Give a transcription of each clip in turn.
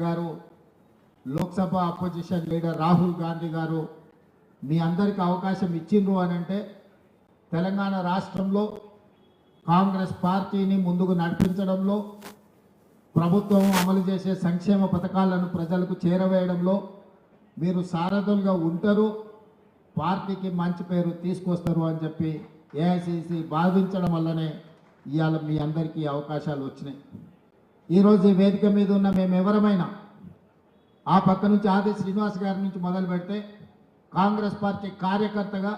గారు, Lok Sabha opposition leader Rahul Gandhi గారు మీ అందరికీ అవకాశం ఇచ్చిండ్రు అని అంటే తెలంగాణ రాష్ట్రంలో కాంగ్రెస్ పార్టీని ముందుకు నడిపించడంలో, ప్రభుత్వం అమలు చేసే సంక్షేమ పథకాలను ప్రజలకు చేరవేయడంలో మీరు సారథులుగా ఉంటారు, పార్టీకి మంచి పేరు తీసుకొస్తారు అని చెప్పి ఏఐసిసి భావించడం వల్లనే ఇవాళ మీ అందరికీ అవకాశాలు వచ్చినాయి. ఈరోజు ఈ వేదిక మీద ఉన్న మేము ఎవరమైనా ఆ పక్క నుంచి ఆది శ్రీనివాస్ గారి నుంచి మొదలు పెడితే కాంగ్రెస్ పార్టీ కార్యకర్తగా,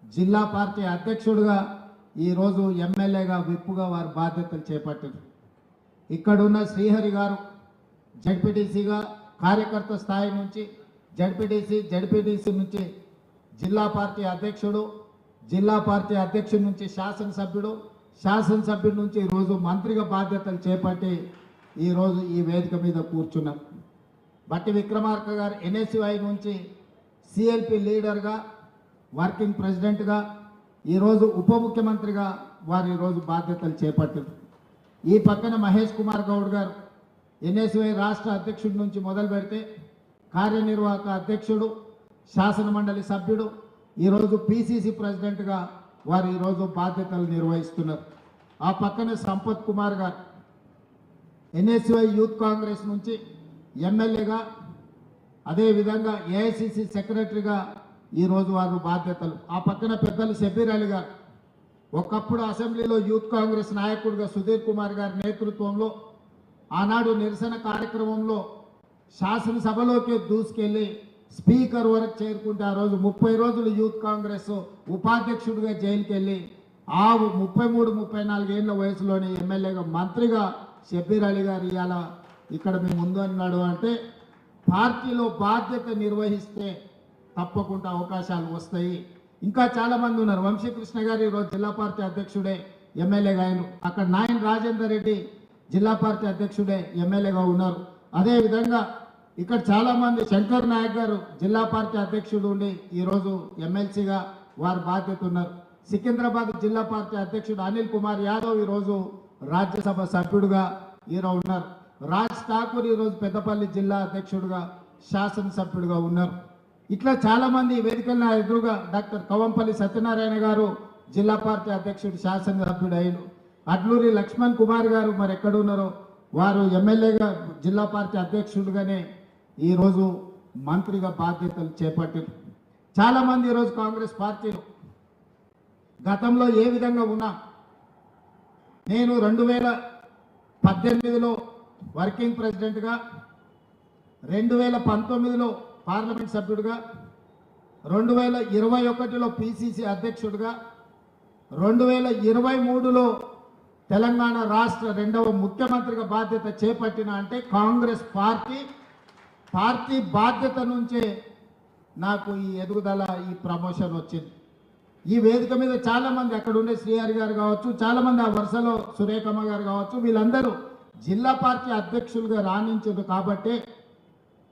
జిల్లా పార్టీ అధ్యక్షుడిగా, ఈరోజు ఎమ్మెల్యేగా, విప్పుగా వారి బాధ్యతలు చేపట్టారు. ఇక్కడున్న శ్రీహరి గారు జడ్పీటీసీగా కార్యకర్త స్థాయి నుంచి జడ్పీటీసీ నుంచి జిల్లా పార్టీ అధ్యక్షుడు, జిల్లా పార్టీ అధ్యక్షుడి నుంచి శాసనసభ్యుడి నుంచి ఈరోజు మంత్రిగా బాధ్యతలు చేపట్టి ఈరోజు ఈ వేదిక మీద కూర్చున్నాం. బట్టి విక్రమార్క గారు ఎన్ఎస్యుఐ నుంచి సిఎల్పి లీడర్గా, వర్కింగ్ ప్రెసిడెంట్గా, ఈరోజు ఉప ముఖ్యమంత్రిగా వారు ఈరోజు బాధ్యతలు చేపట్టారు. ఈ పక్కన మహేష్ కుమార్ గౌడ్ గారు ఎన్ఎస్యుఐ రాష్ట్ర అధ్యక్షుడి నుంచి మొదలు పెడితే కార్యనిర్వాహక అధ్యక్షుడు, శాసన మండలి సభ్యుడు, ఈరోజు పిసిసి ప్రెసిడెంట్గా వారు ఈరోజు బాధ్యతలు నిర్వహిస్తున్నారు. ఆ పక్కన సంపత్ కుమార్ గారు ఎన్ఎస్యుఐ యూత్ కాంగ్రెస్ నుంచి ఎమ్మెల్యేగా, అదేవిధంగా ఏఐసిసి సెక్రటరీగా ఈరోజు వారు బాధ్యతలు. ఆ పక్కన పెద్దలు షబీర్ అలీ గారు ఒకప్పుడు అసెంబ్లీలో యూత్ కాంగ్రెస్ నాయకుడిగా సుధీర్ కుమార్ గారి నేతృత్వంలో ఆనాడు నిరసన కార్యక్రమంలో శాసనసభలోకి దూసుకెళ్ళి స్పీకర్ వరకు చేరుకుంటే ఆ రోజు 30 రోజులు యూత్ కాంగ్రెస్ ఉపాధ్యక్షుడిగా జైలుకి వెళ్ళి ఆ 33-34 ఏళ్ల వయసులోని ఎమ్మెల్యేగా, మంత్రిగా షబీర్ అలీ గారు ఇవాళ ఇక్కడ మేము ముందు అన్నాడు అంటే పార్టీలో బాధ్యత నిర్వహిస్తే తప్పకుండా అవకాశాలు వస్తాయి. ఇంకా చాలామంది ఉన్నారు. వంశీకృష్ణ గారు ఈరోజు జిల్లా పార్టీ అధ్యక్షుడే ఎమ్మెల్యేగా అయినారు. అక్కడ నాయన్ రాజేందర్ రెడ్డి జిల్లా పార్టీ అధ్యక్షుడే ఎమ్మెల్యేగా ఉన్నారు. అదేవిధంగా ఇక్కడ చాలామంది, శంకర్ నాయక్ గారు జిల్లా పార్టీ అధ్యక్షుడు ఉండి ఈరోజు ఎమ్మెల్సీగా వారు బాధ్యత ఉన్నారు. సికింద్రాబాద్ జిల్లా పార్టీ అధ్యక్షుడు అనిల్ కుమార్ యాదవ్ ఈరోజు రాజ్యసభ సభ్యుడుగా ఈరోజు ఉన్నారు. రాజ్ ఠాకూర్ ఈరోజు పెద్దపల్లి జిల్లా అధ్యక్షుడుగా, శాసనసభ్యుడిగా ఉన్నారు. ఇట్లా చాలామంది వేదికల ఎదురుగా డాక్టర్ కవంపల్లి సత్యనారాయణ గారు జిల్లా పార్టీ అధ్యక్షుడు, శాసనసభ్యుడు అయిన అడ్లూరి లక్ష్మణ్ కుమార్ గారు మరి ఎక్కడ ఉన్నారో వారు ఎమ్మెల్యేగా, జిల్లా పార్టీ అధ్యక్షుడుగానే ఈరోజు మంత్రిగా బాధ్యతలు చేపట్టారు. చాలామంది ఈరోజు కాంగ్రెస్ పార్టీలో గతంలో ఏ విధంగా ఉన్నా, నేను 2018లో వర్కింగ్ ప్రెసిడెంట్గా, 2019లో పార్లమెంట్ సభ్యుడిగా, 2021లో పిసిసి అధ్యక్షుడిగా, 2023లో తెలంగాణ రాష్ట్ర 2వ ముఖ్యమంత్రిగా బాధ్యత చేపట్టిన అంటే కాంగ్రెస్ పార్టీ బాధ్యత నుంచే నాకు ఈ ఎదుగుదల, ఈ ప్రమోషన్ వచ్చింది. ఈ వేదిక మీద చాలామంది అక్కడ ఉండే శ్రీహరి గారు కావచ్చు, చాలామంది ఆ వరుసలో సురేఖమ్మ గారు కావచ్చు, వీళ్ళందరూ జిల్లా పార్టీ అధ్యక్షులుగా రాణించారు కాబట్టి,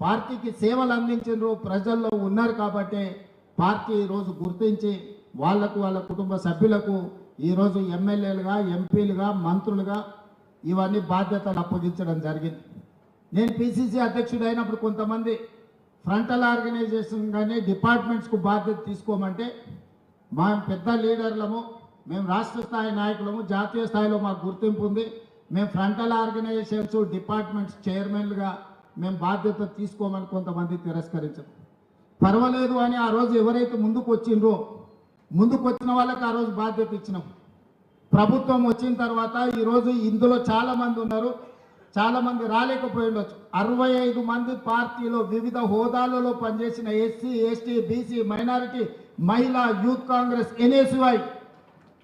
పార్టీకి సేవలు అందించారు, ప్రజల్లో ఉన్నారు కాబట్టి పార్టీ ఈరోజు గుర్తించి వాళ్లకు, వాళ్ళ కుటుంబ సభ్యులకు ఈరోజు ఎమ్మెల్యేలుగా, ఎంపీలుగా, మంత్రులుగా ఇవన్నీ బాధ్యతలు అప్పగించడం జరిగింది. నేను పిసిసి అధ్యక్షుడు అయినప్పుడు కొంతమంది ఫ్రంటల్ ఆర్గనైజేషన్ కానీ డిపార్ట్మెంట్స్కు బాధ్యత తీసుకోమంటే మా పెద్ద లీడర్లము, మేము రాష్ట్ర స్థాయి నాయకులము, జాతీయ స్థాయిలో మాకు గుర్తింపు ఉంది, మేము ఫ్రంటల్ ఆర్గనైజేషన్స్, డిపార్ట్మెంట్స్ చైర్మన్లుగా మేము బాధ్యత తీసుకోమని కొంతమంది తిరస్కరించారు. పర్వాలేదు అని ఆ రోజు ఎవరైతే ముందుకు వచ్చిన వాళ్ళకి ఆ రోజు బాధ్యత ఇచ్చినాం. ప్రభుత్వం వచ్చిన తర్వాత ఈరోజు ఇందులో చాలామంది ఉన్నారు, చాలామంది రాలేకపోయి ఉండొచ్చు. 65 మంది పార్టీలో వివిధ హోదాలలో పనిచేసిన ఎస్సీ, ఎస్టీ, బీసీ, మైనారిటీ, మహిళా, యూత్ కాంగ్రెస్, ఎన్ఎస్యుఐ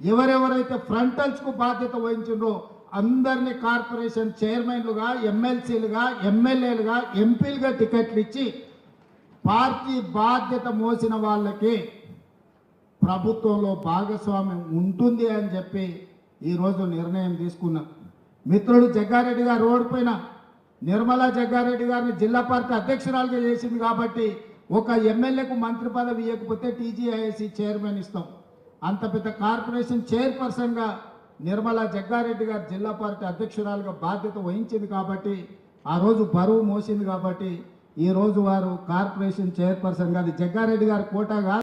ఎవరెవరైతే ఫ్రంటల్స్కు బాధ్యత వహించిండ్రో అందరినీ కార్పొరేషన్ చైర్మన్లుగా, ఎమ్మెల్సీలుగా, ఎమ్మెల్యేలుగా, ఎంపీలుగా టికెట్లు ఇచ్చి పార్టీ బాధ్యత మోసిన వాళ్ళకి ప్రభుత్వంలో భాగస్వామ్యం ఉంటుంది అని చెప్పి ఈరోజు నిర్ణయం తీసుకున్నాం. మిత్రుడు జగ్గారెడ్డి గారు ఓడిపోయిన నిర్మలా జగ్గారెడ్డి గారిని జిల్లా పార్టీ అధ్యక్షురాలుగా చేసింది కాబట్టి ఒక ఎమ్మెల్యేకు మంత్రి పదవి ఇవ్వకపోతే టీజీఐఎస్సీ చైర్మన్ ఇస్తాం. అంత పెద్ద కార్పొరేషన్ చైర్పర్సన్గా నిర్మలా జగ్గారెడ్డి గారు జిల్లా పార్టీ అధ్యక్షురాలుగా బాధ్యత వహించింది కాబట్టి ఆ రోజు బరువు మోసింది కాబట్టి ఈరోజు వారు కార్పొరేషన్ చైర్పర్సన్ కాదు, జగ్గారెడ్డి గారి కోట కాదు.